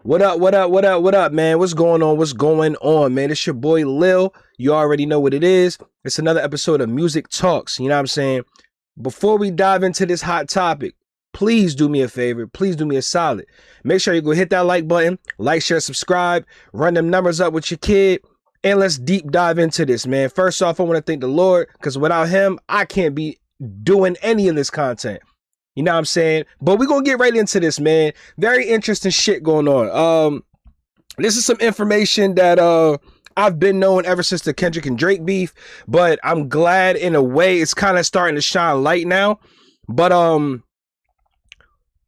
What up, what up, what up, what up, man? What's going on? What's going on, man? It's your boy Lil. You already know what it is. It's another episode of Music Talks. You know what I'm saying? Before we dive into this hot topic, please do me a favor. Please do me a solid. Make sure you go hit that like button, like, share, subscribe, run them numbers up with your kid, and let's deep dive into this, man. First off, I want to thank the Lord, because without him, I can't be doing any of this content. You know what I'm saying? But we're going to get right into this, man. Very interesting shit going on. This is some information that I've been knowing ever since the Kendrick and Drake beef, but I'm glad in a way it's kind of starting to shine light now. But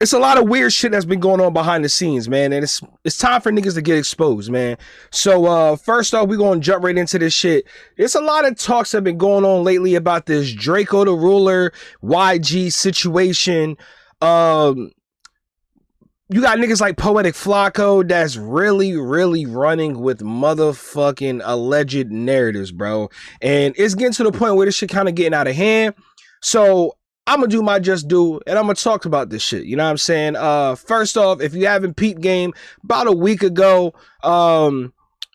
it's a lot of weird shit that's been going on behind the scenes, man, and it's time for niggas to get exposed, man. So first off, we're gonna jump right into this shit. There's a lot of talks that have been going on lately about this Draco the Ruler YG situation. You got niggas like Poetic Flacco that's really running with motherfucking alleged narratives, bro. And it's getting to the point where this shit kind of getting out of hand. So I'm gonna do my just do, and I'm gonna talk about this shit. You know what I'm saying? First off, if you haven't peeped game, about a week ago,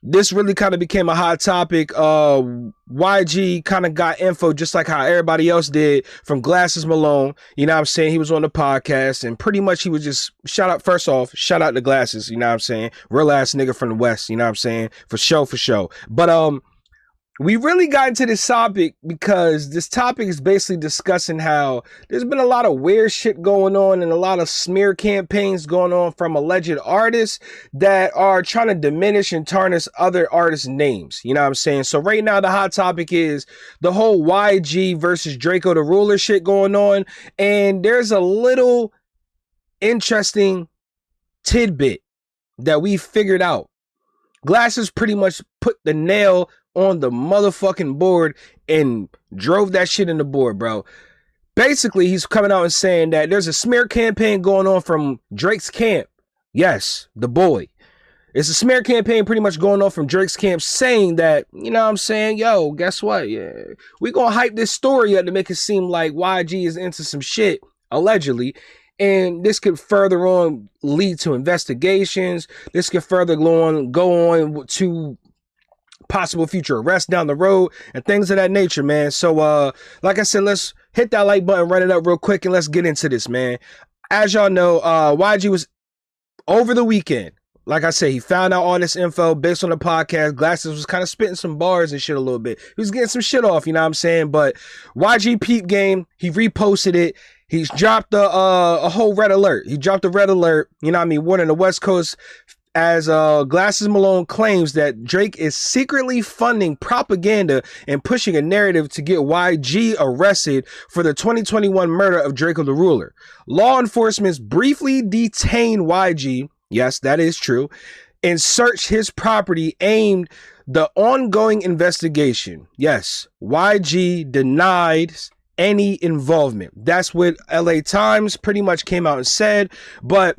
this really kind of became a hot topic. YG kind of got info just like how everybody else did from Glasses Malone. You know what I'm saying? He was on the podcast, and pretty much he was just shout out to Glasses. You know what I'm saying? Real ass nigga from the West. You know what I'm saying? For show. But we really got into this topic because this topic is basically discussing how there's been a lot of weird shit going on and a lot of smear campaigns going on from alleged artists that are trying to diminish and tarnish other artists' names. You know what I'm saying? So right now the hot topic is the whole YG versus Draco the Ruler shit going on. And there's a little interesting tidbit that we figured out. Glasses pretty much put the nail on the motherfucking board and drove that shit in the board, bro. Basically, he's coming out and saying that there's a smear campaign going on from Drake's camp. Yes, the boy. It's a smear campaign pretty much going on from Drake's camp saying that, you know what I'm saying? Yo, guess what? Yeah, we gonna hype this story up to make it seem like YG is into some shit, allegedly. And this could further on lead to investigations. This could further go on to possible future arrests down the road and things of that nature, man. So like I said, let's hit that like button, run it up real quick, and let's get into this, man. As y'all know, YG was over the weekend. Like I said, he found out all this info based on the podcast. Glasses was kind of spitting some bars and shit a little bit. He was getting some shit off, you know what I'm saying? But YG peep game, he reposted it. He's dropped a whole red alert. He dropped a red alert, you know what I mean, warning the West Coast as Glasses Malone claims that Drake is secretly funding propaganda and pushing a narrative to get YG arrested for the 2021 murder of Draco the Ruler. Law enforcement briefly detained YG, yes, that is true, and searched his property aimed the ongoing investigation. Yes, YG denied any involvement. That's what LA Times pretty much came out and said, but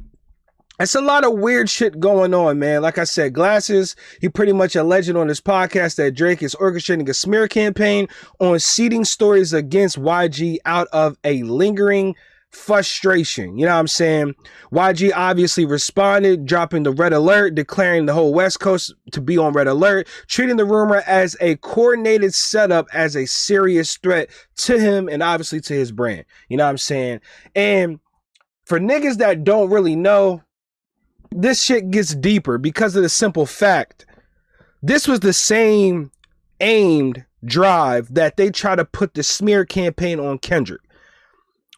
it's a lot of weird shit going on, man. Like I said, Glasses, he pretty much alleged on his podcast that Drake is orchestrating a smear campaign on seeding stories against YG out of a lingering frustration. You know what I'm saying? YG obviously responded, dropping the red alert, declaring the whole West Coast to be on red alert, treating the rumor as a coordinated setup as a serious threat to him and obviously to his brand. You know what I'm saying? And for niggas that don't really know, this shit gets deeper because of the simple fact this was the same aimed drive that they try to put the smear campaign on Kendrick.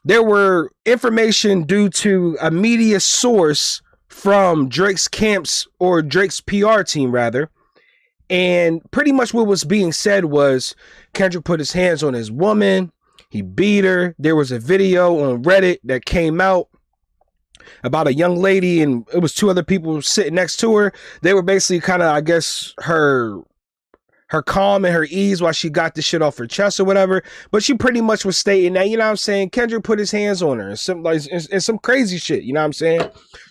There were information due to a media source from Drake's camps, or Drake's PR team rather, and pretty much what was being said was Kendrick put his hands on his woman, he beat her. There was a video on Reddit that came out about a young lady, and it was two other people sitting next to her. They were basically kind of, I guess, her calm and her ease while she got the shit off her chest or whatever. But she pretty much was stating that, you know what I'm saying, Kendrick put his hands on her and some crazy shit, you know what I'm saying?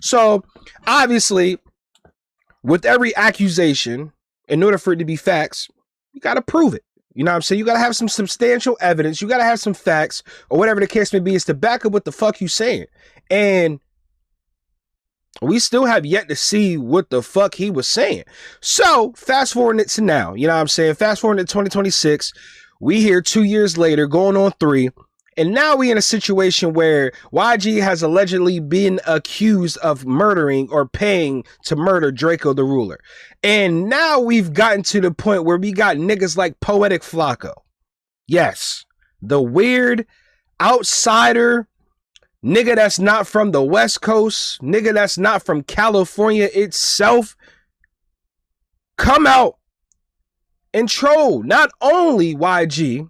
So obviously, with every accusation, in order for it to be facts, you got to prove it. You know what I'm saying? You got to have some substantial evidence. You got to have some facts or whatever the case may be, is to back up what the fuck you saying. And We still have yet to see what the fuck he was saying. So fast forwarding it to now, you know what I'm saying? Fast forwarding to 2026, we here 2 years later, going on 3. And now we in a situation where YG has allegedly been accused of murdering or paying to murder Draco the Ruler. And now we've gotten to the point where we got niggas like Poetic Flacco. Yes, the weird outsider nigga that's not from the West Coast, nigga that's not from California itself, come out and troll not only YG,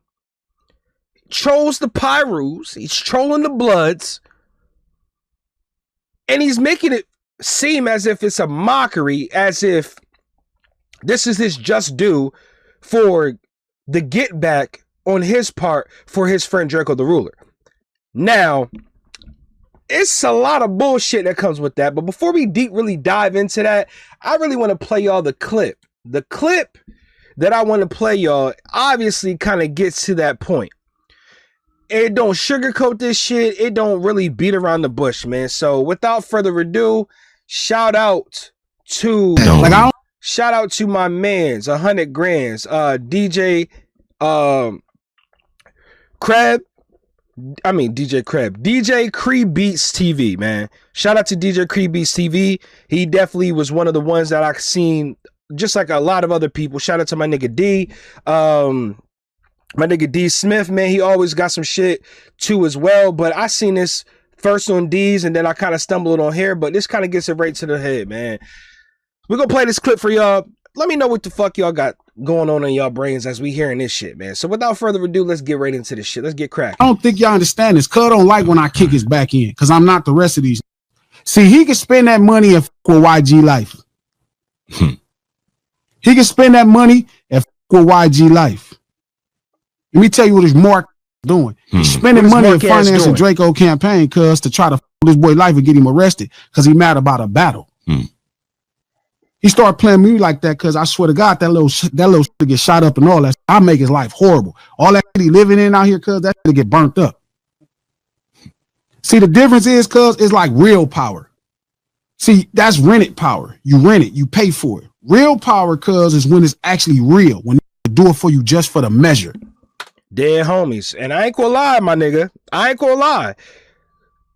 trolls the Pyrus, he's trolling the Bloods, and he's making it seem as if it's a mockery, as if this is his just due for the get back on his part for his friend Draco the Ruler. Now, it's a lot of bullshit that comes with that, but before we really dive into that, I really want to play y'all the clip. The clip that I want to play y'all obviously kind of gets to that point. It don't sugarcoat this shit. It don't really beat around the bush, man. So without further ado, shout out to my mans, 100 grands, DJ DJ Cree Beats TV, man. Shout out to DJ Cree Beats TV. He definitely was one of the ones that I've seen, just like a lot of other people. Shout out to my nigga D. My nigga D Smith, man, he always got some shit too as well. But I seen this first on D's and then I kind of stumbled on here, but this kind of gets it right to the head, man. We're gonna play this clip for y'all. Let me know what the fuck y'all got going on in y'all brains as we hearing this shit, man. So without further ado, let's get right into this shit. Let's get cracking. I don't think y'all understand this. Cuz don't like when I kick his back in, because I'm not the rest of these. See, he can spend that money and fuck with YG life. He can spend that money and fuck with YG life. Let me tell you what his Mark doing. He's spending money and financing Draco campaign, cuz, to try to fuck this boy life and get him arrested because he mad about a battle. He started playing me like that because I swear to God, that little shit to get shot up and all that. I make his life horrible. All that he living in out here, cuz, that to get burnt up. See, the difference is, cuz, it's like real power. See, that's rented power. You rent it, you pay for it. Real power, cuz, is when it's actually real, when they do it for you just for the measure. Dead homies. And I ain't gonna lie, my nigga. I ain't gonna lie.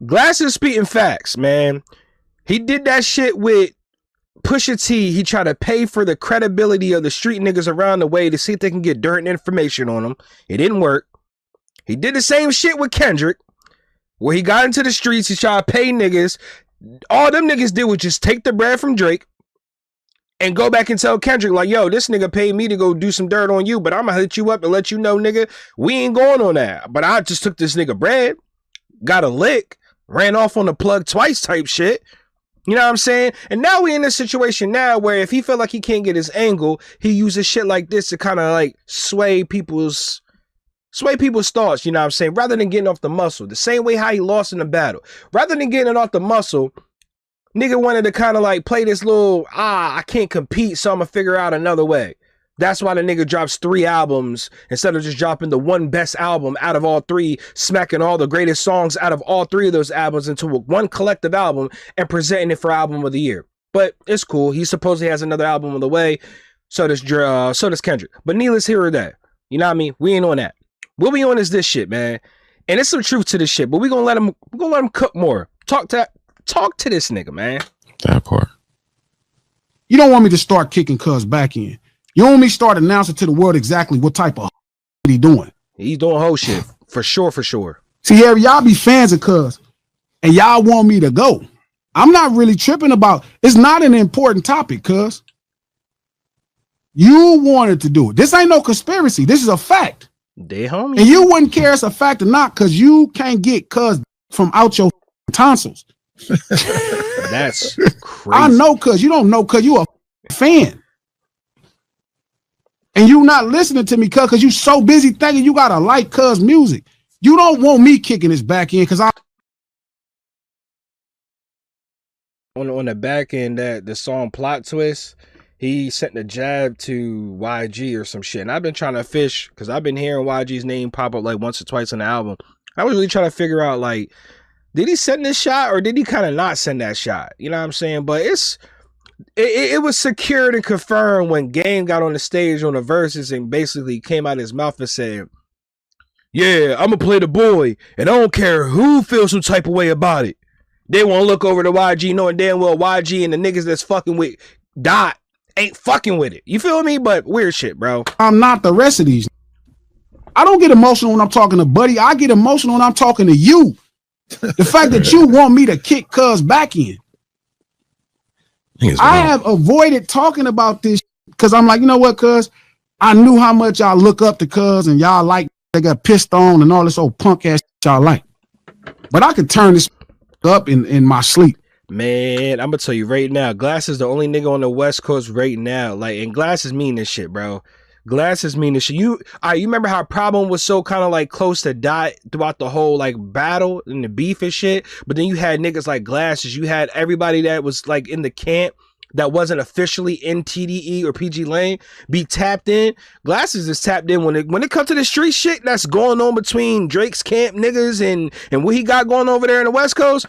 Glasses spitting facts, man. He did that shit with Pusha T. He tried to pay for the credibility of the street niggas around the way to see if they can get dirt and information on him. It didn't work. He did the same shit with Kendrick, where he got into the streets. He tried to pay niggas. All them niggas did was just take the bread from Drake and go back and tell Kendrick, like, yo, this nigga paid me to go do some dirt on you, but I'm gonna hit you up and let you know, nigga, we ain't going on that. But I just took this nigga bread, got a lick, ran off on the plug twice type shit. You know what I'm saying? And now we in this situation now where if he feel like he can't get his angle, he uses shit like this to kind of like sway people's thoughts, you know what I'm saying? Rather than getting off the muscle. The same way how he lost in the battle. Rather than getting off the muscle, nigga wanted to kind of like play this little, I can't compete, so I'm gonna figure out another way. That's why the nigga drops 3 albums instead of just dropping the one best album out of all 3, smacking all the greatest songs out of all 3 of those albums into one collective album and presenting it for album of the year. But it's cool. He supposedly has another album on the way. So does Kendrick. But needless here or that. You know what I mean? We ain't on that. What we on is this shit, man. And it's some truth to this shit, but we're gonna let him cook more. Talk to this nigga, man. That part. You don't want me to start kicking cuz back in. You want me to start announcing to the world exactly what type of he doing. He's doing whole shit. For sure. See, y'all be fans of cuz, and y'all want me to go. I'm not really tripping about, it's not an important topic, cuz. You wanted to do it. This ain't no conspiracy. This is a fact. They homie. And you wouldn't care it's a fact or not, because you can't get cuz from out your tonsils. That's crazy. I know, cuz you don't know, cuz you a fan. And you not listening to me, cuz, because you so busy thinking you gotta like cuz music. You don't want me kicking his back in, because I on the back end, that the song Plot Twist, he sent a jab to YG or some shit. And I've been trying to fish, because I've been hearing YG's name pop up like once or twice on the album. I was really trying to figure out, like, Did he send this shot or did he kind of not send that shot? You know what I'm saying? But it was secured and confirmed when Game got on the stage on the verses and basically came out of his mouth and said, yeah, I'm going to play the boy and I don't care who feels some type of way about it. They want to look over to YG knowing damn well YG and the niggas that's fucking with Dot ain't fucking with it. You feel me? But weird shit, bro. I'm not the rest of these. I don't get emotional when I'm talking to Buddy. I get emotional when I'm talking to you. The fact that you want me to kick Cuz back in. I have avoided talking about this because I'm like, you know what, Cuz? I knew how much y'all look up to Cuz and y'all like they got pissed on and all this old punk ass y'all like. But I could turn this up in my sleep. Man, I'm gonna tell you right now, Glasses the only nigga on the West Coast right now. Like, and Glasses mean this shit, bro. Glasses mean this shit. You remember how Problem was so kind of like close to die throughout the whole like battle and the beef and shit? But then you had niggas like Glasses. You had everybody that was like in the camp that wasn't officially in TDE or PG Lane be tapped in. Glasses is tapped in when it comes to the street shit that's going on between Drake's camp niggas and what he got going over there in the West Coast.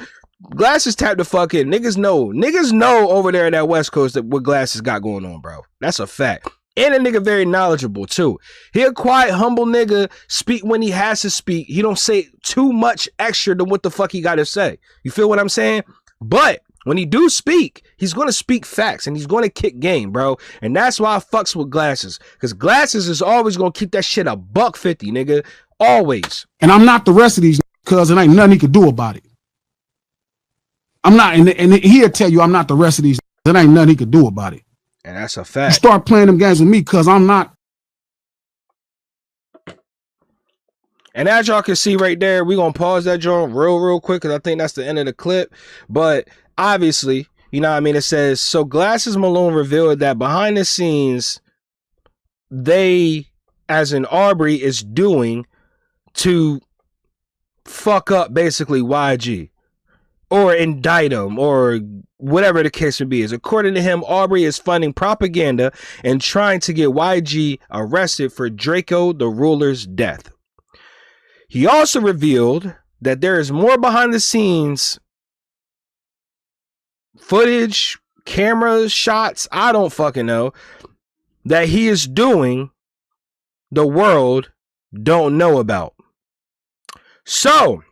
Glasses tapped the fuck in. Niggas know over there in that West Coast that what Glasses got going on, bro. That's a fact. And a nigga very knowledgeable too. He a quiet, humble nigga, speak when he has to speak. He don't say too much extra than what the fuck he got to say. You feel what I'm saying? But when he do speak, he's going to speak facts and he's going to kick game, bro. And that's why I fucks with Glasses. Because Glasses is always going to keep that shit $150, nigga. Always. And I'm not the rest of these cuz and ain't nothing he could do about it. I'm not, and he'll tell you I'm not the rest of these. There ain't nothing he could do about it. And that's a fact. You start playing them games with me because I'm not. And as y'all can see right there, we're going to pause that joint real quick because I think that's the end of the clip. But obviously, you know what I mean? It says, so Glasses Malone revealed that behind the scenes, they, as in Aubrey, is doing to fuck up basically YG. Or indict him, or whatever the case may be. Is according to him, Aubrey is funding propaganda and trying to get YG arrested for Draco the Ruler's death. He also revealed that there is more behind the scenes footage, cameras, shots, I don't fucking know, that he is doing the world don't know about. So,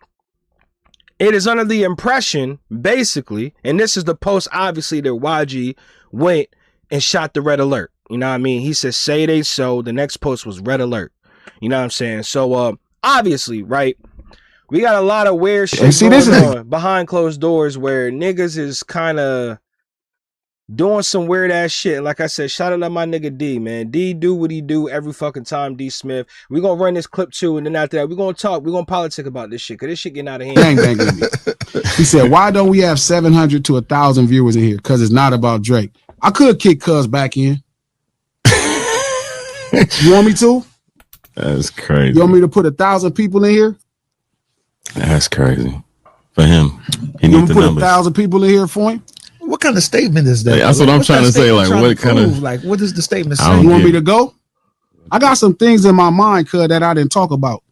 it is under the impression, basically, and this is the post, obviously, that YG went and shot the red alert. You know what I mean? He said, say it ain't so. The next post was red alert. You know what I'm saying? So, obviously, right, we got a lot of weird shit going on behind closed doors where niggas is kind of doing some weird ass shit. Like I said, shout out to my nigga D, man. D do what he do every fucking time, D Smith. We're gonna run this clip too, and then after that, we're gonna talk, we're gonna politic about this shit, cause this shit getting out of hand. Bang, bang, bang. He said, why don't we have 700 to 1,000 viewers in here? Cause it's not about Drake. I could kick Cuz back in. You want me to? That's crazy. You want me to put 1,000 people in here? That's crazy. For him. He you needs the put numbers. 1,000 people in here for him? What kind of statement is that? Like, that's what I'm trying to say. Like, what kind of, like, what does the statement say? You want me to go? I got some things in my mind, cuz, that I didn't talk about.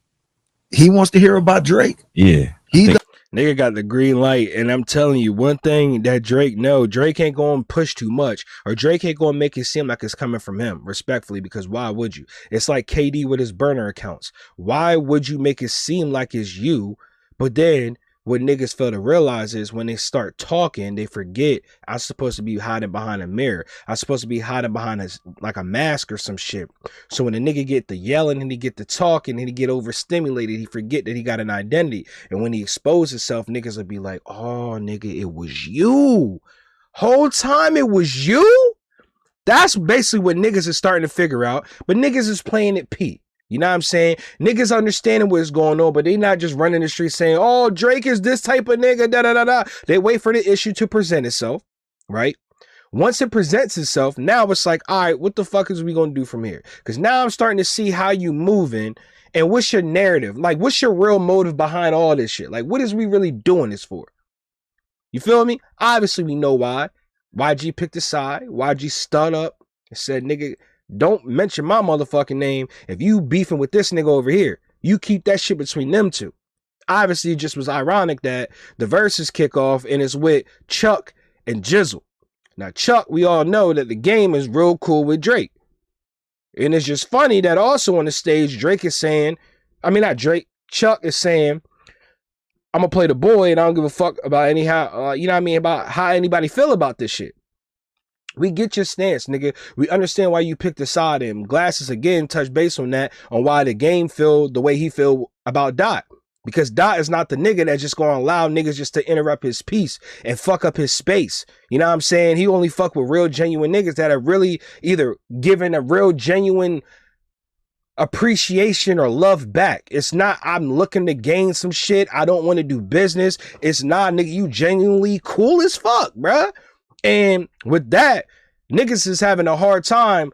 He wants to hear about Drake. Yeah. Nigga got the green light, and I'm telling you one thing that Drake ain't gonna push too much, or Drake ain't gonna make it seem like it's coming from him, respectfully, because why would you? It's like KD with his burner accounts. Why would you make it seem like it's you? But then what niggas fail to realize is when they start talking, they forget I'm supposed to be hiding behind a mirror. I'm supposed to be hiding behind a mask or some shit. So when a nigga get the yelling and he get the talking and he get overstimulated, he forget that he got an identity. And when he exposes himself, niggas will be like, oh, nigga, it was you. Whole time it was you? That's basically what niggas is starting to figure out. But niggas is playing it P. You know what I'm saying? Niggas understanding what's going on, but they not just running the street saying, oh, Drake is this type of nigga, da-da-da-da. They wait for the issue to present itself, right? Once it presents itself, now it's like, all right, what the fuck is we going to do from here? Because now I'm starting to see how you moving and what's your narrative? Like, what's your real motive behind all this shit? Like, what is we really doing this for? You feel me? Obviously, we know why. YG picked a side. YG stood up and said, nigga, don't mention my motherfucking name if you beefing with this nigga over here. You keep that shit between them two. obviously just was ironic that the verses kick off and it's with Chuck and Jizzle. Now, Chuck, we all know that the game is real cool with Drake. And it's just funny that also on the stage, Drake is saying, I mean, not Drake, Chuck is saying, I'm going to play the boy and I don't give a fuck about you know what I mean, about how anybody feel about this shit. We get your stance, nigga. We understand why you picked a side. And Glasses again touched base on that, on why the game feel the way he feel about Dot. Because Dot is not the nigga that's just gonna allow niggas just to interrupt his peace and fuck up his space. You know what I'm saying? He only fuck with real genuine niggas that are really either giving a real genuine appreciation or love back. It's not, I'm looking to gain some shit, I don't want to do business. It's not, nigga, you genuinely cool as fuck, bruh. And with that, niggas is having a hard time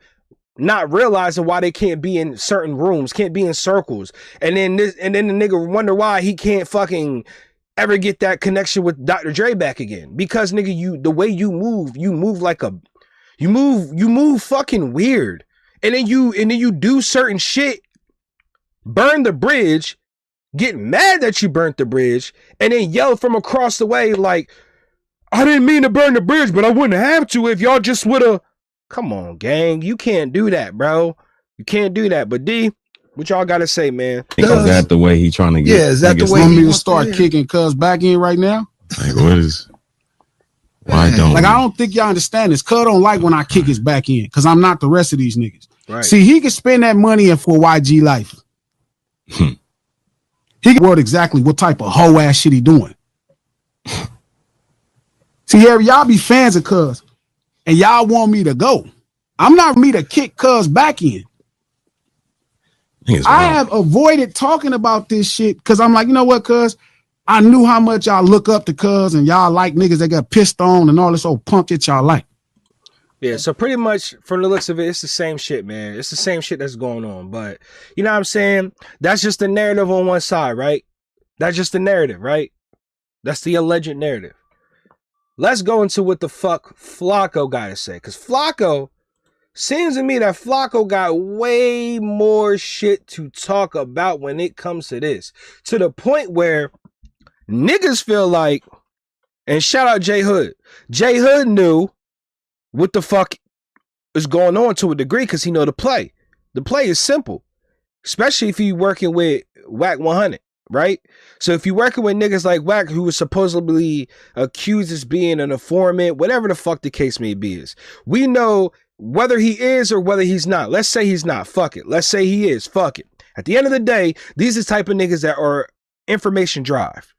not realizing why they can't be in certain rooms, can't be in circles. And then the nigga wonder why he can't fucking ever get that connection with Dr. Dre back again. Because nigga, the way you move like you move fucking weird. And then you do certain shit, burn the bridge, get mad that you burnt the bridge, and then yell from across the way like, I didn't mean to burn the bridge, but I wouldn't have to if y'all just would've. Come on, gang. You can't do that, bro. You can't do that. But D, what y'all gotta say, man? Is that the way he trying to get? Yeah, is that the way want me to start kicking Cuz back in right now? Like, what is? Why don't? Like, I don't think y'all understand this. Cuz don't like when I kick his back in, because I'm not the rest of these niggas. Right. See, he can spend that money in for YG life. He can work exactly what type of hoe ass shit he doing. See, Harry, y'all be fans of Cuz, and y'all want me to go. I'm not me to kick Cuz back in. I have avoided talking about this shit because I'm like, you know what, Cuz? I knew how much y'all look up to Cuz and y'all like niggas that got pissed on and all this old punk that y'all like. Yeah, so pretty much from the looks of it, it's the same shit, man. It's the same shit that's going on. But you know what I'm saying? That's just the narrative on one side, right? That's just the narrative, right? That's the alleged narrative. Let's go into what the fuck Flacco got to say. Because Flacco, seems to me that Flacco got way more shit to talk about when it comes to this. To the point where niggas feel like, and shout out J Hood. J Hood knew what the fuck is going on to a degree because he know the play. The play is simple. Especially if you working with Whack 100. Right? So if you're working with niggas like Wack, who was supposedly accused as being an informant, whatever the fuck the case may be is, we know whether he is or whether he's not. Let's say he's not. Fuck it. Let's say he is. Fuck it. At the end of the day, these are the type of niggas that are information drive.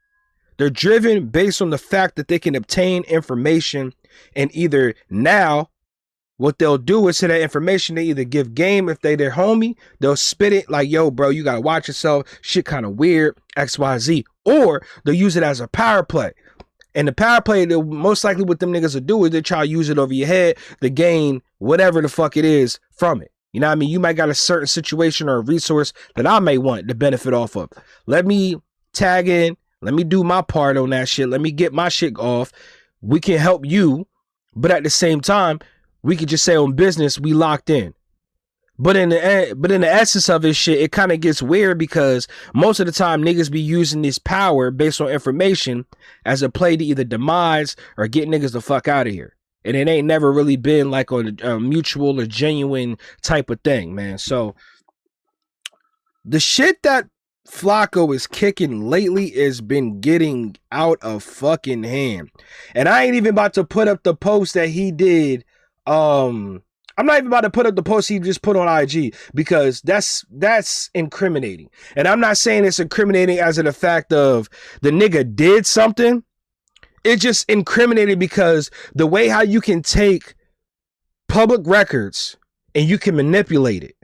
They're driven based on the fact that they can obtain information, and either now what they'll do is to that information, they either give game if they their homie, they'll spit it like, yo, bro, you gotta watch yourself, shit kind of weird, XYZ. Or they'll use it as a power play. And the power play, they'll most likely what them niggas will do is they try to use it over your head to gain whatever the fuck it is from it. You know what I mean? You might got a certain situation or a resource that I may want to benefit off of. Let me tag in, let me do my part on that shit, let me get my shit off. We can help you, but at the same time, we could just say on business, we locked in. But in the essence of this shit, it kind of gets weird because most of the time niggas be using this power based on information as a play to either demise or get niggas the fuck out of here. And it ain't never really been like on a mutual or genuine type of thing, man. So the shit that Flacco is kicking lately has been getting out of fucking hand. And I ain't even about to put up the post that he did. I'm not even about to put up the post he just put on IG because that's incriminating. And I'm not saying it's incriminating as in the fact of the nigga did something. It's just incriminating because the way how you can take public records and you can manipulate it.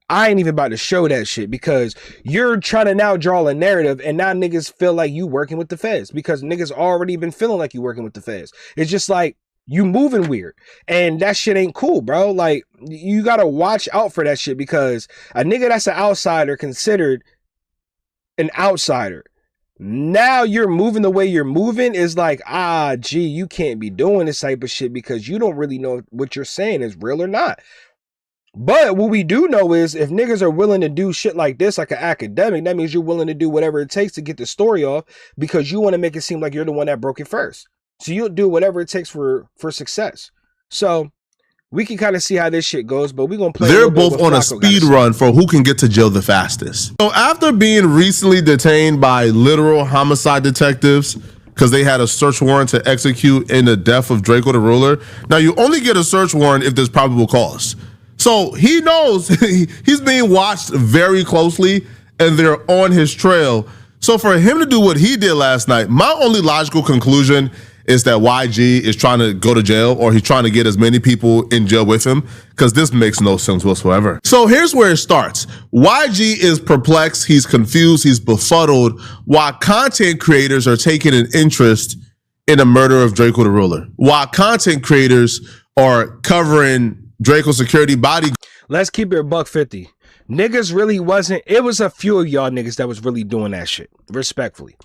I ain't even about to show that shit because you're trying to now draw a narrative and now niggas feel like you working with the feds because niggas already been feeling like you working with the feds. It's just like, you moving weird and that shit ain't cool, bro. Like you gotta watch out for that shit because a nigga that's an outsider considered an outsider. Now you're moving the way you're moving is like, gee, you can't be doing this type of shit because you don't really know what you're saying is real or not. But what we do know is if niggas are willing to do shit like this, like an academic, that means you're willing to do whatever it takes to get the story off because you want to make it seem like you're the one that broke it first. So you'll do whatever it takes for success. So we can kind of see how this shit goes, but we're going to play. They're both on a speed run for who can get to jail the fastest. So after being recently detained by literal homicide detectives, because they had a search warrant to execute in the death of Draco the Ruler. Now you only get a search warrant if there's probable cause. So he knows he's being watched very closely and they're on his trail. So for him to do what he did last night, my only logical conclusion is that YG is trying to go to jail or he's trying to get as many people in jail with him because this makes no sense whatsoever. So here's where it starts. YG is perplexed, he's confused, he's befuddled while content creators are taking an interest in the murder of Draco the Ruler. While content creators are covering Draco's security body. Let's keep it $150. Niggas really wasn't. It was a few of y'all niggas that was really doing that shit. Respectfully.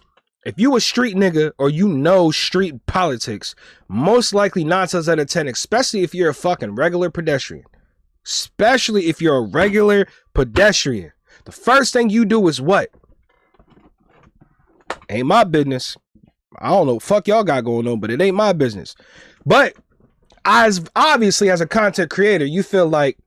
If you a street nigga or you know street politics, most likely 9 times out of 10, especially if you're a fucking regular pedestrian. Especially if you're a regular pedestrian. The first thing you do is what? Ain't my business. I don't know what fuck y'all got going on, but it ain't my business. But as obviously as a content creator, you feel like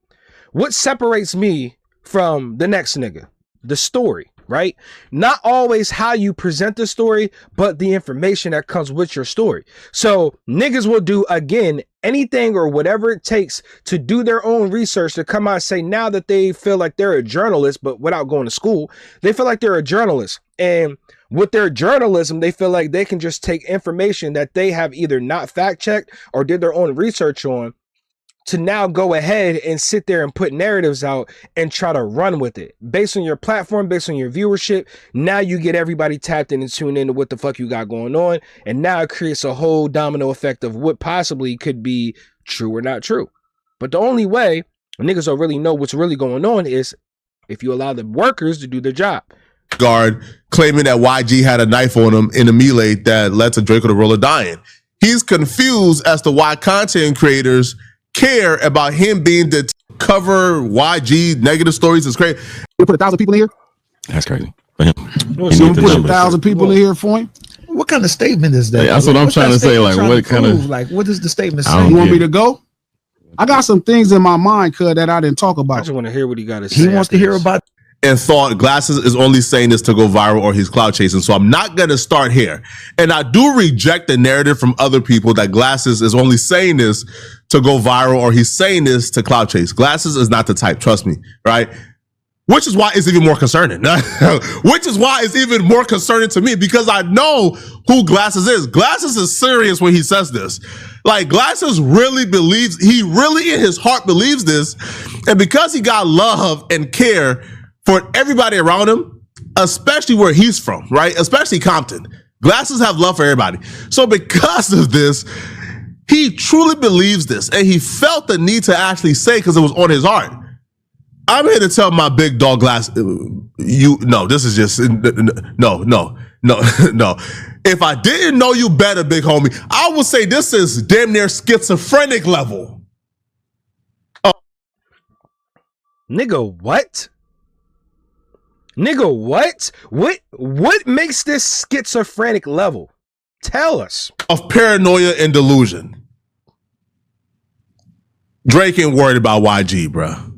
what separates me from the next nigga? The story, right? Not always how you present the story, but the information that comes with your story. So niggas will do, again, anything or whatever it takes to do their own research to come out and say now that they feel like they're a journalist, but without going to school, they feel like they're a journalist. And with their journalism, they feel like they can just take information that they have either not fact checked or did their own research on to now go ahead and sit there and put narratives out and try to run with it. Based on your platform, based on your viewership, now you get everybody tapped in and tuned into what the fuck you got going on. And now it creates a whole domino effect of what possibly could be true or not true. But the only way niggas will really know what's really going on is if you allow the workers to do their job. Guard claiming that YG had a knife on him in a melee that led to Draco the Ruler dying. He's confused as to why content creators care about him being to cover YG negative stories. Is crazy. You put 1,000 people in here? That's crazy. For him. You put 1,000 people in here for him? What kind of statement is that? That's what I'm trying to say. Like, what kind of, like, what is the statement saying? You want me to go? I got some things in my mind, cuz, that I didn't talk I about. just want to hear what he got to say. He wants to hear about. And thought Glasses is only saying this to go viral or he's clout chasing. So I'm not going to start here. And I do reject the narrative from other people that Glasses is only saying this to go viral or he's saying this to clout chase. Glasses is not the type, trust me, right? Which is why it's even more concerning. Which is why it's even more concerning to me because I know who Glasses is. Glasses is serious when he says this. Like Glasses really believes, he really in his heart believes this. And because he got love and care for everybody around him, especially where he's from, right? Especially Compton. Glasses have love for everybody. So because of this, he truly believes this. And he felt the need to actually say because it was on his heart. I'm here to tell my big dog Glass, this is just, no. If I didn't know you better, big homie, I would say this is damn near schizophrenic level. Nigga, what? Nigga, what? What makes this schizophrenic level? Tell us. Of paranoia and delusion. Drake ain't worried about YG, bruh.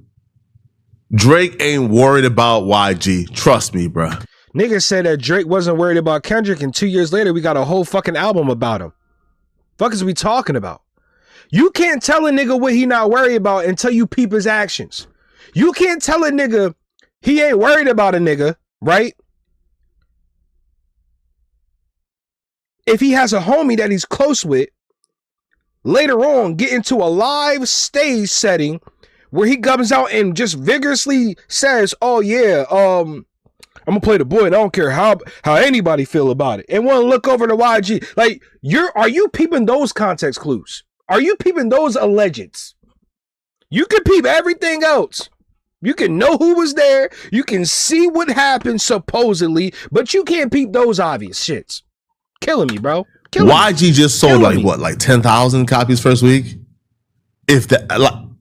Drake ain't worried about YG. Trust me, bruh. Niggas said that Drake wasn't worried about Kendrick, and 2 years later, we got a whole fucking album about him. Fuck is we talking about? You can't tell a nigga what he not worried about until you peep his actions. You can't tell a nigga he ain't worried about a nigga, right? If he has a homie that he's close with, later on get into a live stage setting where he comes out and just vigorously says, oh yeah, I'm gonna play the boy and I don't care how anybody feel about it. And want to look over to YG. Like, are you peeping those context clues? Are you peeping those allegeds? You can peep everything else. You can know who was there. You can see what happened supposedly, but you can't peep those obvious shits. Killing me, bro. YG just sold like 10,000 copies first week. If that,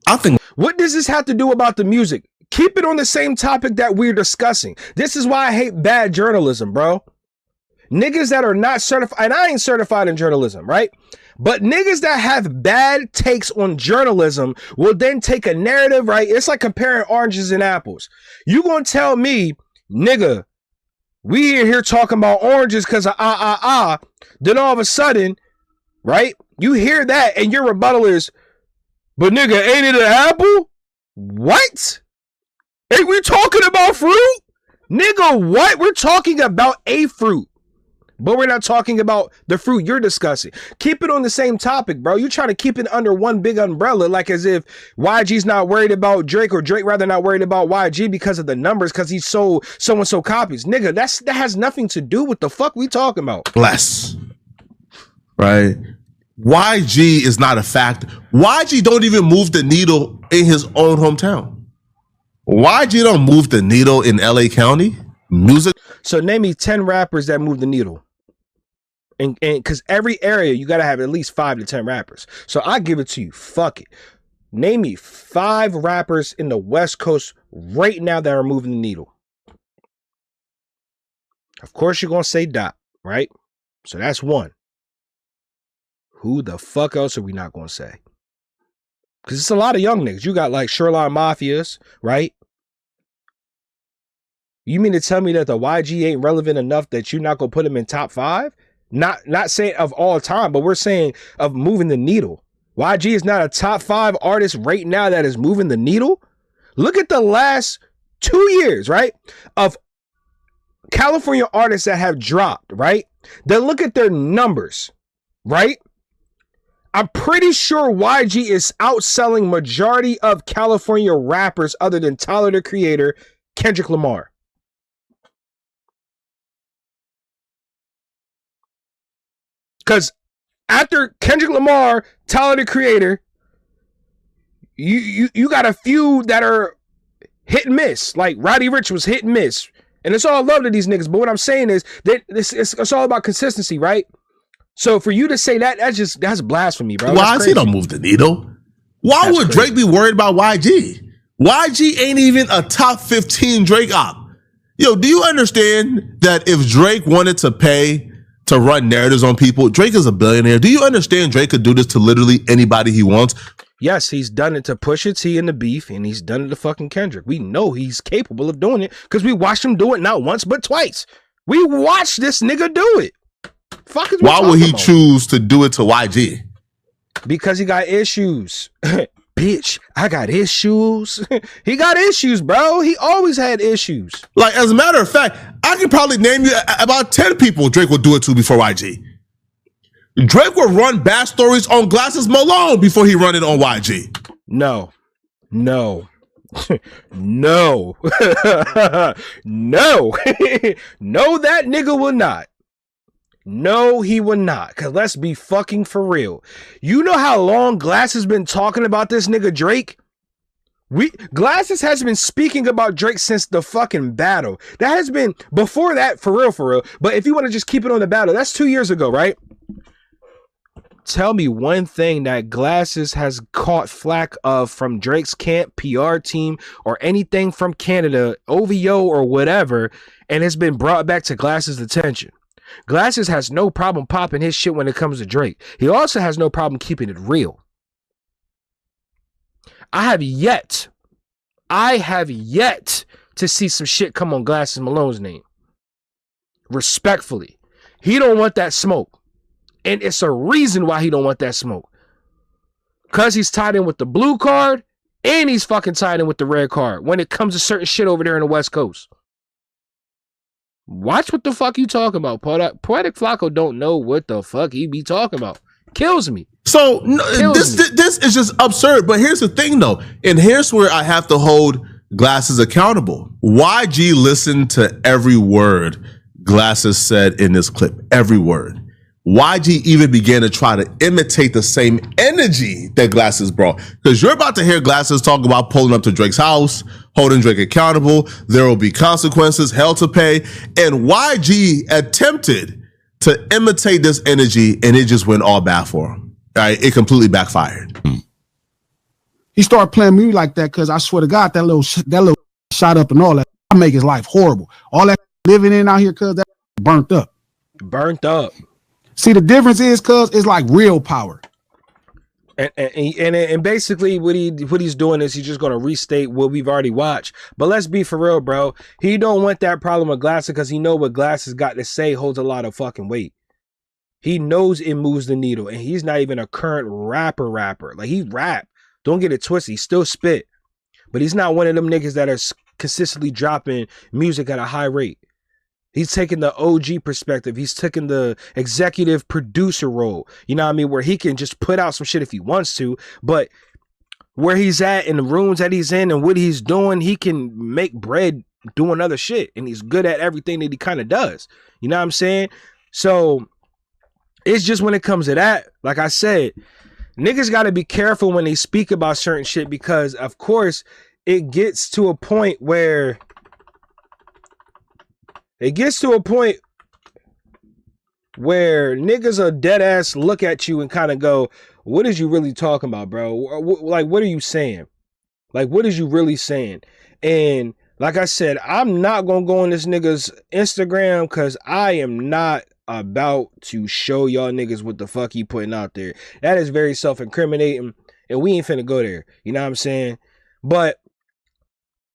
I think What does this have to do about the music? Keep it on the same topic that we're discussing. This is why I hate bad journalism, bro. Niggas that are not certified, and I ain't certified in journalism, right? But niggas that have bad takes on journalism will then take a narrative, right? It's like comparing oranges and apples. You gonna tell me, nigga, we here talking about oranges because of then all of a sudden, right? You hear that and your rebuttal is, but nigga, ain't it an apple? What? Ain't we talking about fruit? Nigga, what? We're talking about a fruit. But we're not talking about the fruit you're discussing. Keep it on the same topic, bro. You're trying to keep it under one big umbrella, like as if YG's not worried about Drake, or Drake rather not worried about YG because of the numbers, because he sold so-and-so copies. Nigga, that has nothing to do with the fuck we talking about. Bless. Right? YG is not a factor. YG don't even move the needle in his own hometown. YG don't move the needle in LA County. Music. So name me 10 rappers that move the needle. And because every area, you got to have at least 5 to 10 rappers. So I give it to you. Fuck it. Name me 5 rappers in the West Coast right now that are moving the needle. Of course, you're going to say Dot, right? So that's 1. Who the fuck else are we not going to say? Because it's a lot of young niggas. You got like Shoreline Mafias, right? You mean to tell me that the YG ain't relevant enough that you're not going to put him in top 5? Not saying of all time, but we're saying of moving the needle. YG is not a top 5 artist right now that is moving the needle. Look at the last 2 years, right? Of California artists that have dropped, right? Then look at their numbers, right? I'm pretty sure YG is outselling majority of California rappers other than Tyler, the Creator, Kendrick Lamar. Because after Kendrick Lamar, Tyler, the Creator, you got a few that are hit and miss. Like Roddy Ricch was hit and miss. And it's all love to these niggas. But what I'm saying is that it's all about consistency, right? So for you to say that, that's blasphemy, bro. YG don't move the needle. Why That's would crazy. Drake be worried about YG? YG ain't even a top 15 Drake op. Yo, do you understand that if Drake wanted to pay to run narratives on people, Drake is a billionaire. Do you understand Drake could do this to literally anybody he wants? Yes, he's done it to Pusha T in the beef, and he's done it to fucking Kendrick. We know he's capable of doing it because we watched him do it not once but twice. We watched this nigga do it. Fuck is Why would he choose to do it to YG? Because he got issues. Bitch, I got issues. He got issues, bro. He always had issues. Like, as a matter of fact, I can probably name you about 10 people Drake would do it to before YG. Drake would run bad stories on Glasses Malone before he run it on YG. No. No. No. No. No, that nigga will not. No, he will not. Cause let's be fucking for real. You know how long Glasses been talking about this nigga Drake? Glasses has been speaking about Drake since the fucking battle. That has been before that, for real. But if you want to just keep it on the battle, that's 2 years ago, right? Tell me one thing that Glasses has caught flack of from Drake's camp, PR team, or anything from Canada, OVO or whatever, and it's been brought back to Glasses' attention. Glasses has no problem popping his shit when it comes to Drake. He also has no problem keeping it real. I have yet to see some shit come on Glasses Malone's name. Respectfully. He don't want that smoke. And it's a reason why he don't want that smoke. Because he's tied in with the blue card and he's fucking tied in with the red card when it comes to certain shit over there in the West Coast. Watch what the fuck you talking about. Poetic Flacco don't know what the fuck he be talking about. Kills me. So this is just absurd. But here's the thing though. And here's where I have to hold Glasses accountable. YG listened to every word Glasses said in this clip. Every word. YG even began to try to imitate the same energy that Glasses brought. Because you're about to hear Glasses talk about pulling up to Drake's house, holding Drake accountable. There will be consequences, hell to pay. And YG attempted to imitate this energy, and it just went all bad for him. Right? It completely backfired. He started playing me like that because I swear to God, that little shot up and all that. I make his life horrible. All that living in out here, cuz that burnt up. Burnt up. See, the difference is, cuz it's like real power. And basically what he's doing is he's just going to restate what we've already watched. But let's be for real, bro. He don't want that problem with Glasses because he know what Glasses got to say holds a lot of fucking weight. He knows it moves the needle, and he's not even a current rapper. Like, he rap. Don't get it twisted. He still spit. But he's not one of them niggas that are consistently dropping music at a high rate. He's taking the OG perspective. He's taking the executive producer role. You know what I mean? Where he can just put out some shit if he wants to. But where he's at in the rooms that he's in and what he's doing, he can make bread doing other shit. And he's good at everything that he kind of does. You know what I'm saying? So it's just when it comes to that, like I said, niggas got to be careful when they speak about certain shit because, of course, it gets to a point where niggas are dead ass look at you and kind of go, what is you really talking about, bro? Like, what are you saying? Like, what is you really saying? And like I said, I'm not going to go on this nigga's Instagram because I am not about to show y'all niggas what the fuck he putting out there. That is very self-incriminating, and we ain't finna go there. You know what I'm saying? But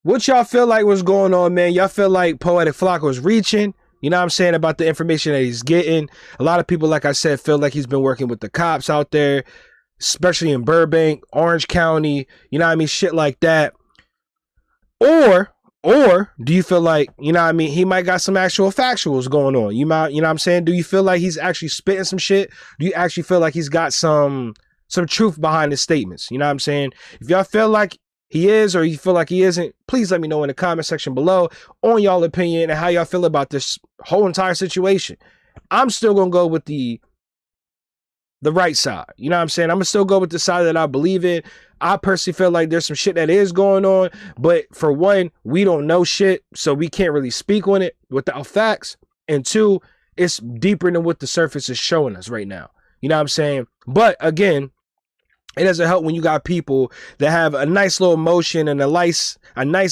what y'all feel like was going on, man? Y'all feel like Poetic Flocka was reaching? You know what I'm saying, about the information that he's getting? A lot of people, like I said, feel like he's been working with the cops out there, especially in Burbank, Orange County, you know what I mean? Shit like that. Or do you feel like, you know what I mean, he might got some actual factuals going on? You know what I'm saying? Do you feel like he's actually spitting some shit? Do you actually feel like he's got some truth behind his statements? You know what I'm saying? If y'all feel like he is or you feel like he isn't, please let me know in the comment section below on y'all opinion and how y'all feel about this whole entire situation. I'm still going to go with the right side. You know what I'm saying? I'm going to still go with the side that I believe in. I personally feel like there's some shit that is going on, but for one, we don't know shit, so we can't really speak on it without facts. And two, it's deeper than what the surface is showing us right now. You know what I'm saying? But again, it doesn't help when you got people that have a nice little emotion and a nice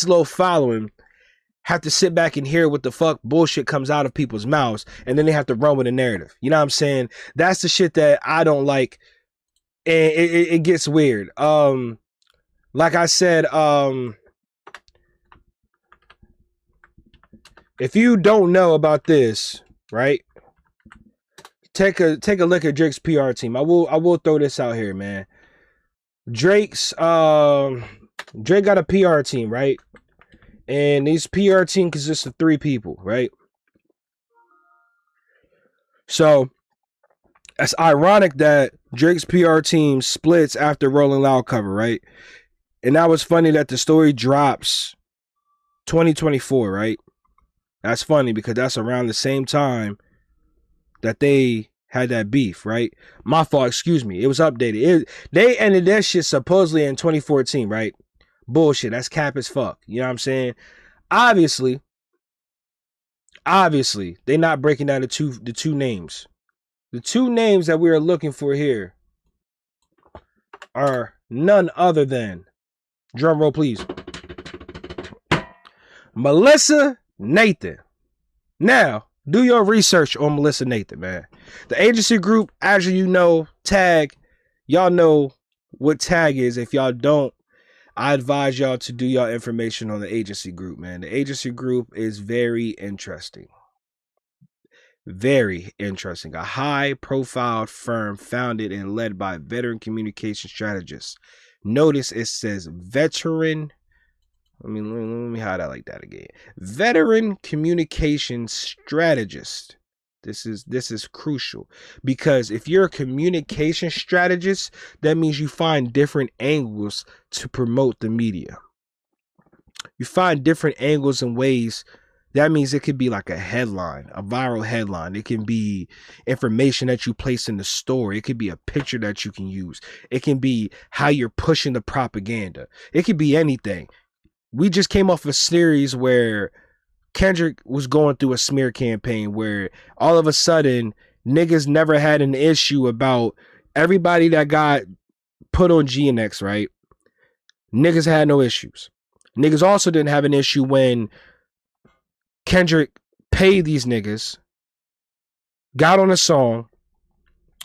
little following have to sit back and hear what the fuck bullshit comes out of people's mouths, and then they have to run with a narrative. You know what I'm saying? That's the shit that I don't like, and it gets weird. Like I said, if you don't know about this, right? Take a look at Drake's PR team. I will throw this out here, man. Drake got a PR team, right? And this PR team consists of 3 people, right? So it's ironic that Drake's PR team splits after Rolling Loud cover, right? And that was funny that the story drops 2024, right? That's funny because that's around the same time that they had that beef, right? My fault, excuse me. It was updated. They ended that shit supposedly in 2014, right? Bullshit. That's cap as fuck. You know what I'm saying? Obviously, they're not breaking down the two names. The 2 names that we are looking for here are none other than, drum roll please, Melissa Nathan. Now, do your research on Melissa Nathan, man. The agency group, as you know, Tag, y'all know what Tag is. If y'all don't, I advise y'all to do y'all information on the agency group, man. The agency group is very interesting. Very interesting. A high-profile firm founded and led by veteran communication strategists. Notice it says veteran. Let me highlight like that again. Veteran communication strategist. This is crucial because if you're a communication strategist, that means you find different angles to promote the media. You find different angles and ways. That means it could be like a headline, a viral headline. It can be information that you place in the story. It could be a picture that you can use. It can be how you're pushing the propaganda. It could be anything. We just came off a series where Kendrick was going through a smear campaign where all of a sudden niggas never had an issue about everybody that got put on GNX, right? niggas had no issues. Niggas also didn't have an issue when Kendrick paid these niggas, got on a song,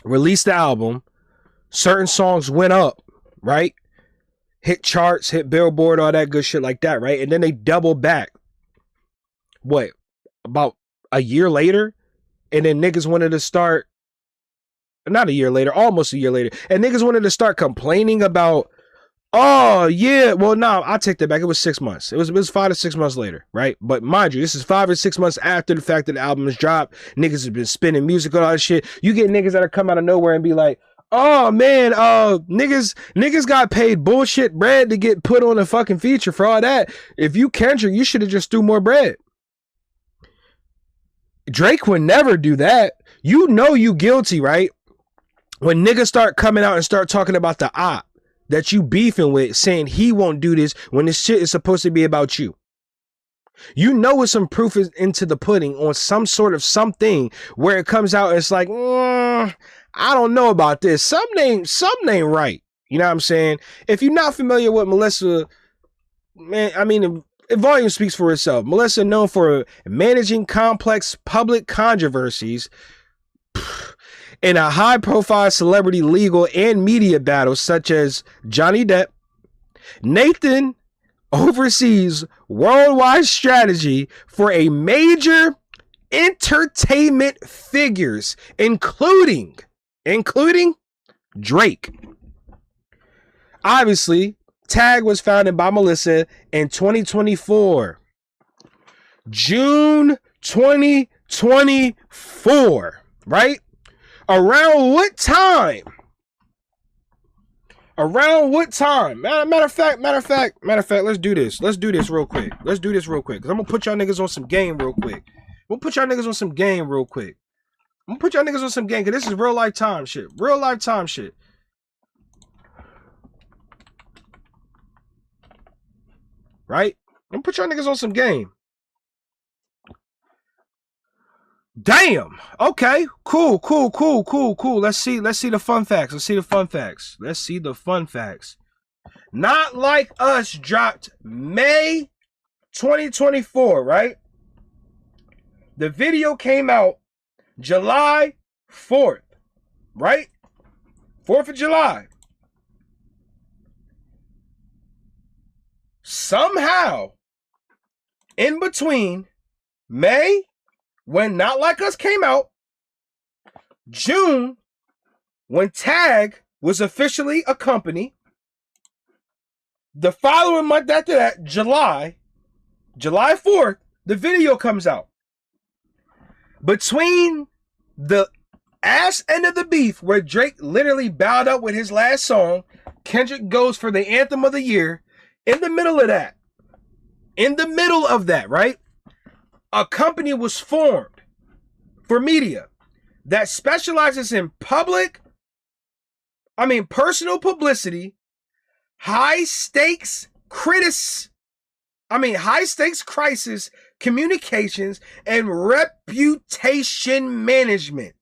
released the album, certain songs went up, right? Hit charts, hit Billboard, all that good shit like that, right? And then they doubled back. What? About a year later? And then niggas wanted to start, not a year later, almost a year later, and niggas wanted to start complaining about, oh, yeah, well, no, I take that back. It was 6 months. It was 5 to 6 months later, right? But mind you, this is 5 or 6 months after the fact that the album is dropped. Niggas have been spinning music and all that shit. You get niggas that come out of nowhere and be like, oh, man, niggas got paid bullshit bread to get put on a fucking feature for all that. If you Kendrick, you should have just threw more bread. Drake would never do that. You know you guilty, right? When niggas start coming out and start talking about the op that you beefing with, saying he won't do this when this shit is supposed to be about you. You know it's some proof is into the pudding on some sort of something where it comes out and it's like, I don't know about this. Something ain't right. You know what I'm saying? If you're not familiar with Melissa, man, I mean, volume speaks for itself. Melissa, known for managing complex public controversies in a high-profile celebrity legal and media battles such as Johnny Depp. Nathan oversees worldwide strategy for a major entertainment figures, including Drake. Obviously, Tag was founded by Melissa in 2024. June 2024, right? Around what time? Matter of fact, let's do this. Let's do this real quick. Because I'm going to put y'all niggas on some game real quick. Because this is real lifetime shit. Right? I'm gonna put y'all niggas on some game. Damn. Okay. Cool. Let's see the fun facts. Not Like Us dropped May 2024, right? The video came out July 4th, right? 4th of July. Somehow, in between May, when Not Like Us came out, June, when Tag was officially a company, the following month after that, July 4th, the video comes out. Between the ass end of the beef, where Drake literally bowed up with his last song, Kendrick goes for the anthem of the year. In the middle of that, right? A company was formed for media that specializes in personal publicity, high stakes crisis communications, and reputation management.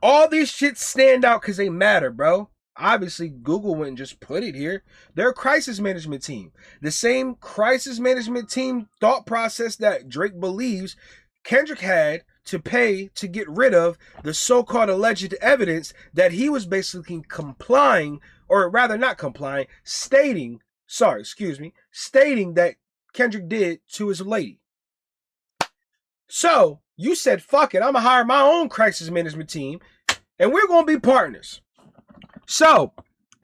All these shits stand out because they matter, bro. Obviously, Google wouldn't just put it here. They're a crisis management team. The same crisis management team thought process that Drake believes Kendrick had to pay to get rid of the so-called alleged evidence that he was basically stating that Kendrick did to his lady. So, you said, fuck it, I'm going to hire my own crisis management team, and we're going to be partners. So,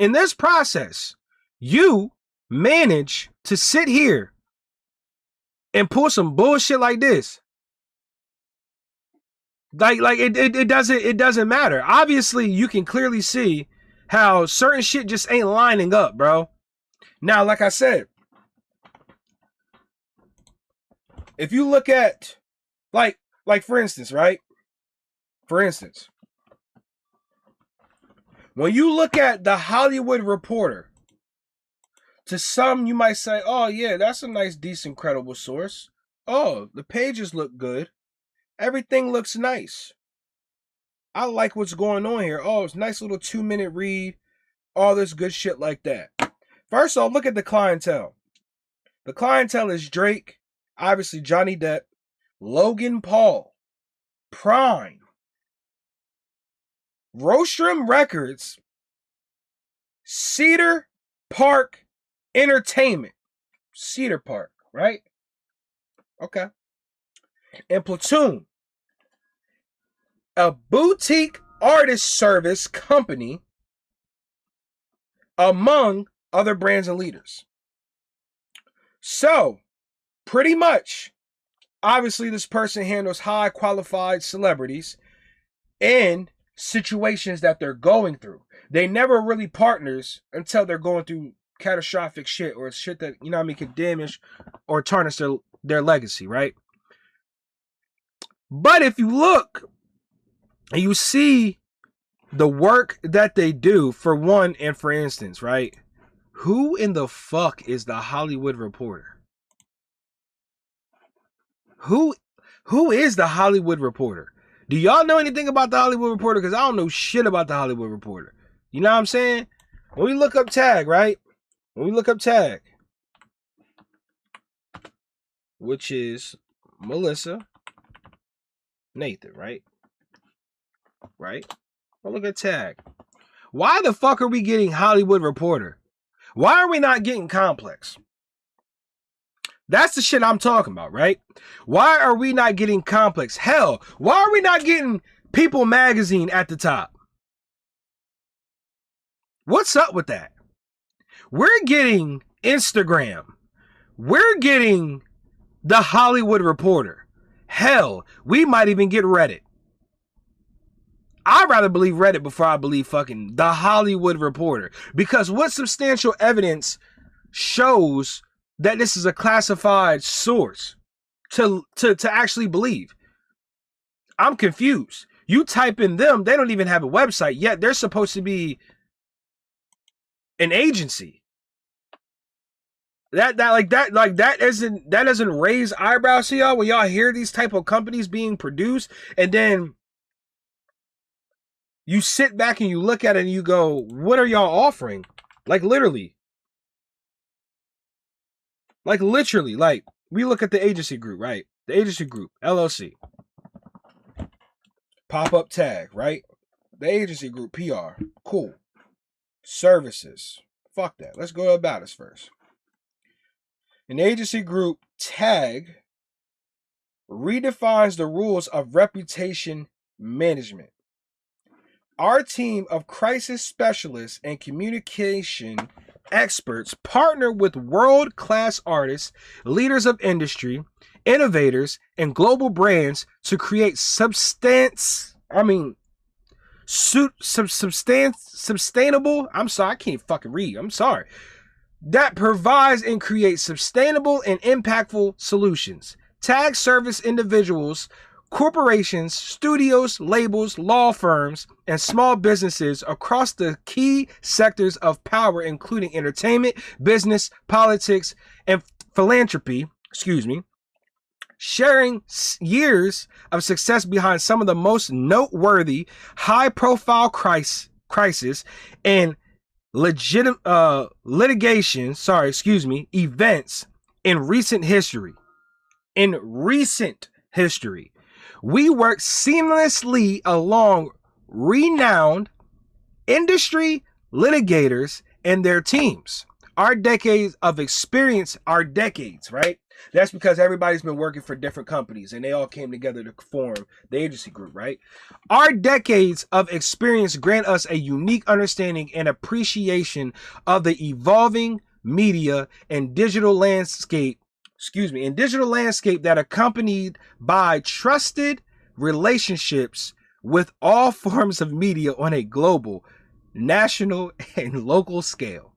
in this process, you manage to sit here and pull some bullshit like this. It doesn't matter. Obviously, you can clearly see how certain shit just ain't lining up, bro. Now, like I said, if you look at, like for instance, right? For instance, when you look at The Hollywood Reporter, to some you might say, oh yeah, that's a nice, decent, credible source. Oh, the pages look good. Everything looks nice. I like what's going on here. Oh, it's a nice little 2-minute read. All this good shit like that. First off, look at the clientele. The clientele is Drake, obviously Johnny Depp, Logan Paul, Prime, Rostrum Records, Cedar Park Entertainment. Cedar Park, right? Okay. And Platoon, a boutique artist service company, among other brands and leaders. So, pretty much, obviously, this person handles high qualified celebrities in situations that they're going through. They never really partners until they're going through catastrophic shit or shit that, you know what I mean, can damage or tarnish their legacy, right? But if you look and you see the work that they do, for one, and for instance, right? Who in the fuck is the Hollywood Reporter? Who is the Hollywood Reporter? Do y'all know anything about the Hollywood Reporter? Because I don't know shit about the Hollywood Reporter. You know what I'm saying? When we look up Tag, right? When we look up Tag, which is Melissa Nathan, right? Right? Well, look at Tag. Why the fuck are we getting Hollywood Reporter? Why are we not getting Complex? That's the shit I'm talking about, right? Why are we not getting Complex? Hell, why are we not getting People Magazine at the top? What's up with that? We're getting Instagram. We're getting the Hollywood Reporter. Hell, we might even get Reddit. I'd rather believe Reddit before I believe fucking the Hollywood Reporter. Because what substantial evidence shows that this is a classified source to actually believe? I'm confused. You type in them, they don't even have a website yet. They're supposed to be an agency. That doesn't raise eyebrows to y'all when y'all hear these type of companies being produced, and then you sit back and you look at it and you go, what are y'all offering? Like literally, we look at the agency group, right? The agency group, LLC. Pop up Tag, right? The agency group, PR. Cool. Services. Fuck that. Let's go about us first. An agency group, Tag, redefines the rules of reputation management. Our team of crisis specialists and communication experts partner with world-class artists, leaders of industry, innovators, and global brands to create sustainable. I'm sorry, I can't fucking read. I'm sorry. That provides and creates sustainable and impactful solutions. Tag service individuals, corporations, studios, labels, law firms, and small businesses across the key sectors of power, including entertainment, business, politics, and philanthropy, sharing years of success behind some of the most noteworthy, high-profile crisis and events in recent history. We work seamlessly along renowned industry litigators and their teams. Our decades of experience are decades, right? That's because everybody's been working for different companies and they all came together to form the agency group, right? Our decades of experience grant us a unique understanding and appreciation of the evolving media and digital landscape that accompanied by trusted relationships with all forms of media on a global, national, and local scale.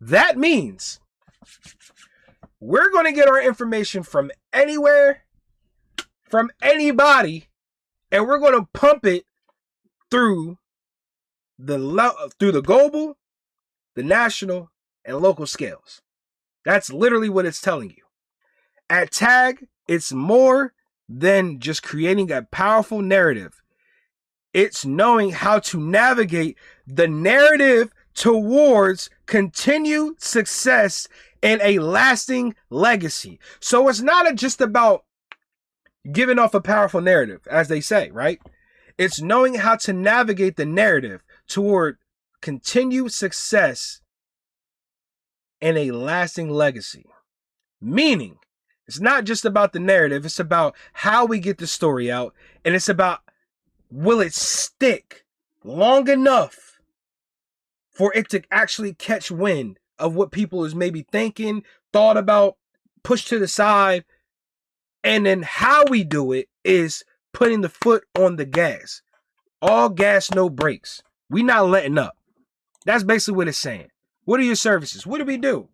That means we're going to get our information from anywhere, from anybody, and we're going to pump it through the global, the national, and local scales. That's literally what it's telling you. At Tag, it's more than just creating a powerful narrative. It's knowing how to navigate the narrative towards continued success and a lasting legacy. So it's not just about giving off a powerful narrative, as they say, right? It's knowing how to navigate the narrative toward continued success and a lasting legacy. Meaning, it's not just about the narrative, it's about how we get the story out, and it's about, will it stick long enough for it to actually catch wind of what people is maybe thinking, thought about, pushed to the side. And then how we do it is putting the foot on the gas. All gas, no brakes. We not letting up. That's basically what it's saying. What are your services? What do we do?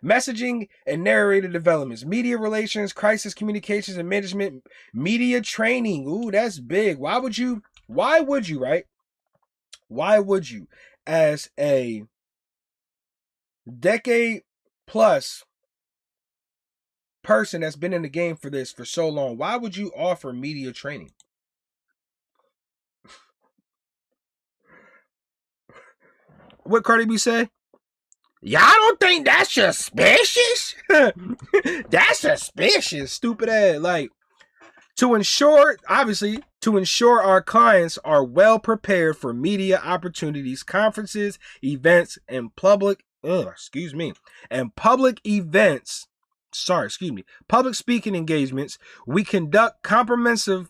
Messaging and narrator developments, media relations, crisis communications and management, media training. Ooh, that's big. Why would you, right? Why would you, as a decade plus person that's been in the game for this for so long, why would you offer media training? What Cardi B say? Y'all don't think that's suspicious? That's suspicious, stupid ass. Like, to ensure our clients are well prepared for media opportunities, conferences, events, and public speaking engagements, we conduct comprehensive,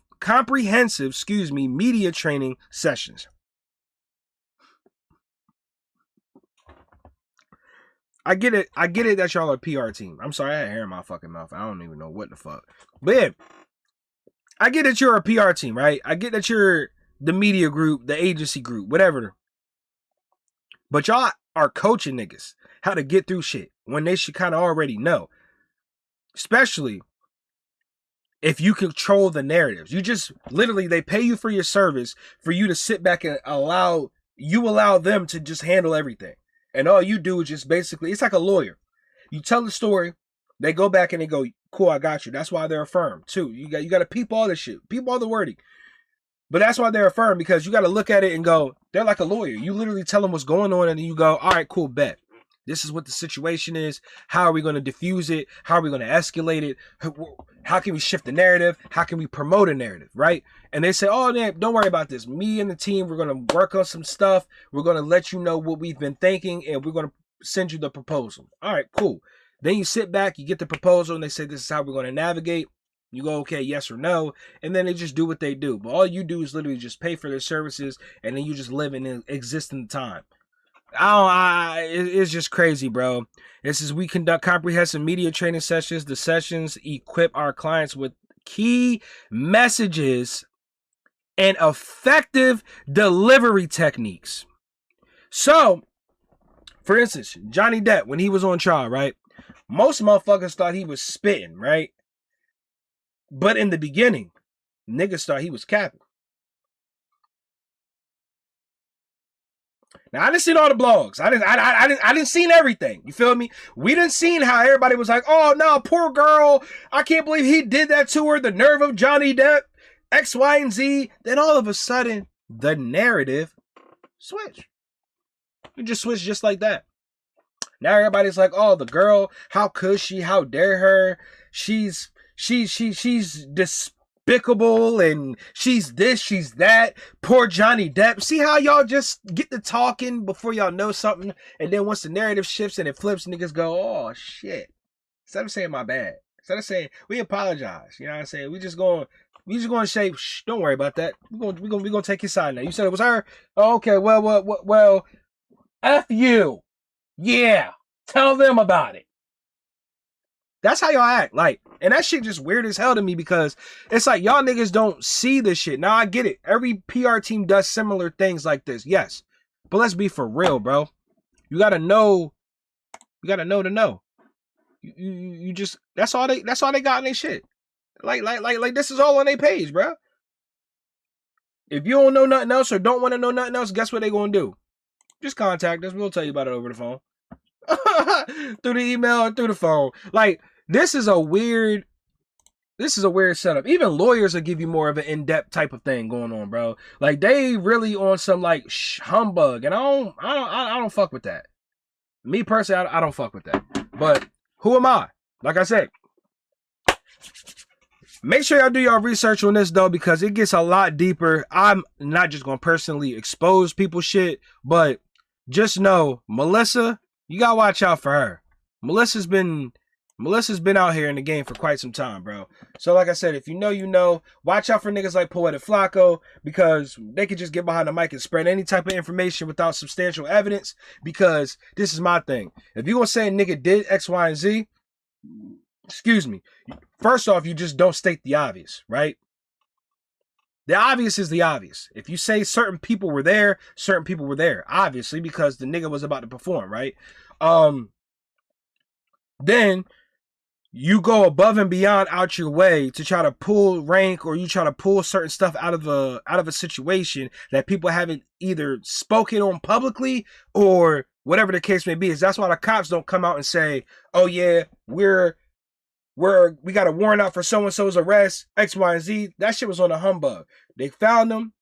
media training sessions. I get it that y'all are a PR team. I'm sorry, I had hair in my fucking mouth. I don't even know what the fuck. But yeah, I get that you're a PR team, right? I get that you're the media group, the agency group, whatever. But y'all are coaching niggas how to get through shit when they should kind of already know. Especially if you control the narratives. You just literally, they pay you for your service for you to sit back and allow them to just handle everything. And all you do is just basically, it's like a lawyer. You tell the story, they go back and they go, cool, I got you. That's why they're a firm too. You got to peep all this shit, peep all the wording. But that's why they're a firm, because you got to look at it and go, they're like a lawyer. You literally tell them what's going on and then you go, all right, cool, bet. This is what the situation is. How are we going to diffuse it? How are we going to escalate it? How can we shift the narrative? How can we promote a narrative, right? And they say, oh, man, don't worry about this. Me and the team, we're going to work on some stuff. We're going to let you know what we've been thinking, and we're going to send you the proposal. All right, cool. Then you sit back, you get the proposal, and they say, this is how we're going to navigate. You go, okay, yes or no, and then they just do what they do. But all you do is literally just pay for their services, and then you just live and exist in the time. It's just crazy, bro. This is, we conduct comprehensive media training sessions. The sessions equip our clients with key messages and effective delivery techniques. So, for instance, Johnny Depp, when he was on trial, right? Most motherfuckers thought he was spitting, right? But in the beginning, niggas thought he was capping. Now, I didn't see all the blogs. I didn't see everything. You feel me? We didn't see how everybody was like, oh, no, poor girl. I can't believe he did that to her. The nerve of Johnny Depp, X, Y, and Z. Then all of a sudden, the narrative switched. It just switched just like that. Now everybody's like, oh, the girl, how could she? How dare her? She's despicable, and she's this, she's that. Poor Johnny Depp. See how y'all just get to talking before y'all know something, and then once the narrative shifts and it flips, niggas go, oh shit. Instead of saying my bad, instead of saying we apologize, you know what I'm saying? We just going to say, shh, don't worry about that. We gonna take your side now. You said it was her. Oh, okay. Well, F you. Yeah, tell them about it. That's how y'all act. Like, and that shit just weird as hell to me, because it's like y'all niggas don't see this shit. Now I get it. Every PR team does similar things like this. Yes. But let's be for real, bro. You gotta know. You gotta know to know. You just, that's all they got in their shit. Like this is all on their page, bro. If you don't know nothing else or don't want to know nothing else, guess what they gonna do? Just contact us. We'll tell you about it over the phone. Through the email or through the phone. Like, this is a weird This is a weird setup. Even lawyers will give you more of an in-depth type of thing going on, bro. Like they really on some like humbug, and I don't fuck with that. Me personally, I don't fuck with that. But who am I? Like I said, make sure y'all do your research on this though, because it gets a lot deeper. I'm not just gonna personally expose people's shit, but just know, Melissa, you gotta watch out for her. Melissa's been out here in the game for quite some time, bro. So like I said, if you know, you know. Watch out for niggas like Poetic Flacco, because they could just get behind the mic and spread any type of information without substantial evidence, because this is my thing. If you gonna say a nigga did X, Y, and Z, excuse me, first off, you just don't state the obvious, right? The obvious is the obvious. If you say certain people were there, obviously, because the nigga was about to perform, right? Then you go above and beyond out your way to try to pull rank, or you try to pull certain stuff out of a situation that people haven't either spoken on publicly or whatever the case may be. Is that's why the cops don't come out and say, "Oh yeah, we got a warrant out for so-and-so's arrest, X, Y, and Z." That shit was on a humbug. They found them,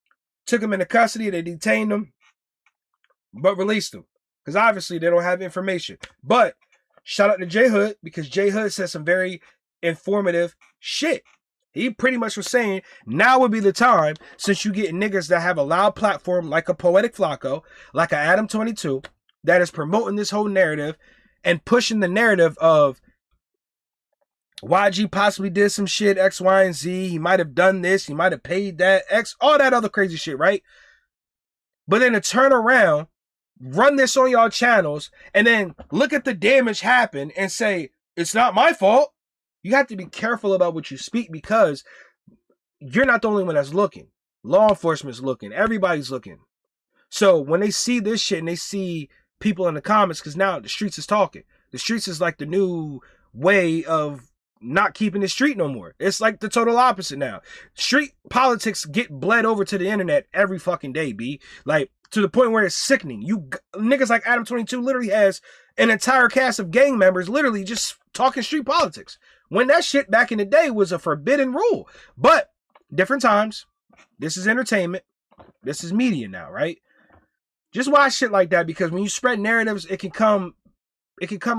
took them into custody, they detained them, but released them. Because obviously they don't have information. But shout out to J Hood, because J Hood said some very informative shit. He pretty much was saying, now would be the time, since you get niggas that have a loud platform like a Poetic Flacco, like a Adam 22, that is promoting this whole narrative and pushing the narrative of YG possibly did some shit, X, Y, and Z. He might have done this. He might have paid that, X, all that other crazy shit, right? But then to turn around, run this on y'all channels, and then look at the damage happen and say, it's not my fault. You have to be careful about what you speak, because you're not the only one that's looking. Law enforcement's looking. Everybody's looking. So when they see this shit and they see people in the comments, because now the streets is talking. The streets is like the new way of not keeping the street no more. It's like the total opposite now. Street politics get bled over to the internet every fucking day, B. Like, to the point where it's sickening. You niggas like Adam 22 literally has an entire cast of gang members literally just talking street politics, when that shit back in the day was a forbidden rule. But different times. This is entertainment. This is media now, right? Just watch shit like that, because when you spread narratives, it can come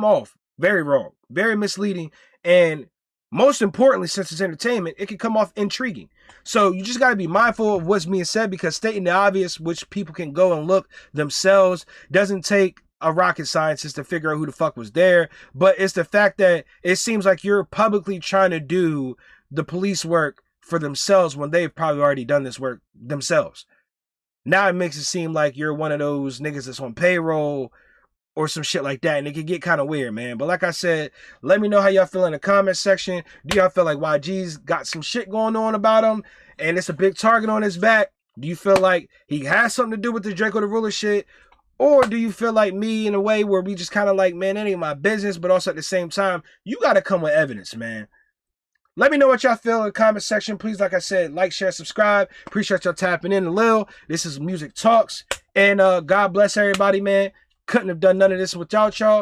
off very wrong, very misleading, and most importantly, since it's entertainment, it can come off intriguing. So you just got to be mindful of what's being said, because stating the obvious, which people can go and look themselves, doesn't take a rocket scientist to figure out who the fuck was there. But it's the fact that it seems like you're publicly trying to do the police work for themselves when they've probably already done this work themselves. Now it makes it seem like you're one of those niggas that's on payroll or some shit like that, and it can get kind of weird, man. But like I said, let me know how y'all feel in the comment section. Do y'all feel like YG's got some shit going on about him, and it's a big target on his back? Do you feel like he has something to do with the Draco the Ruler shit? Or do you feel like me, in a way where we just kind of like, man, that ain't my business, but also at the same time, you got to come with evidence, man. Let me know what y'all feel in the comment section. Please, like I said, like, share, subscribe. Appreciate y'all tapping in a little. This is Music Talks. And God bless everybody, man. Couldn't have done none of this without y'all.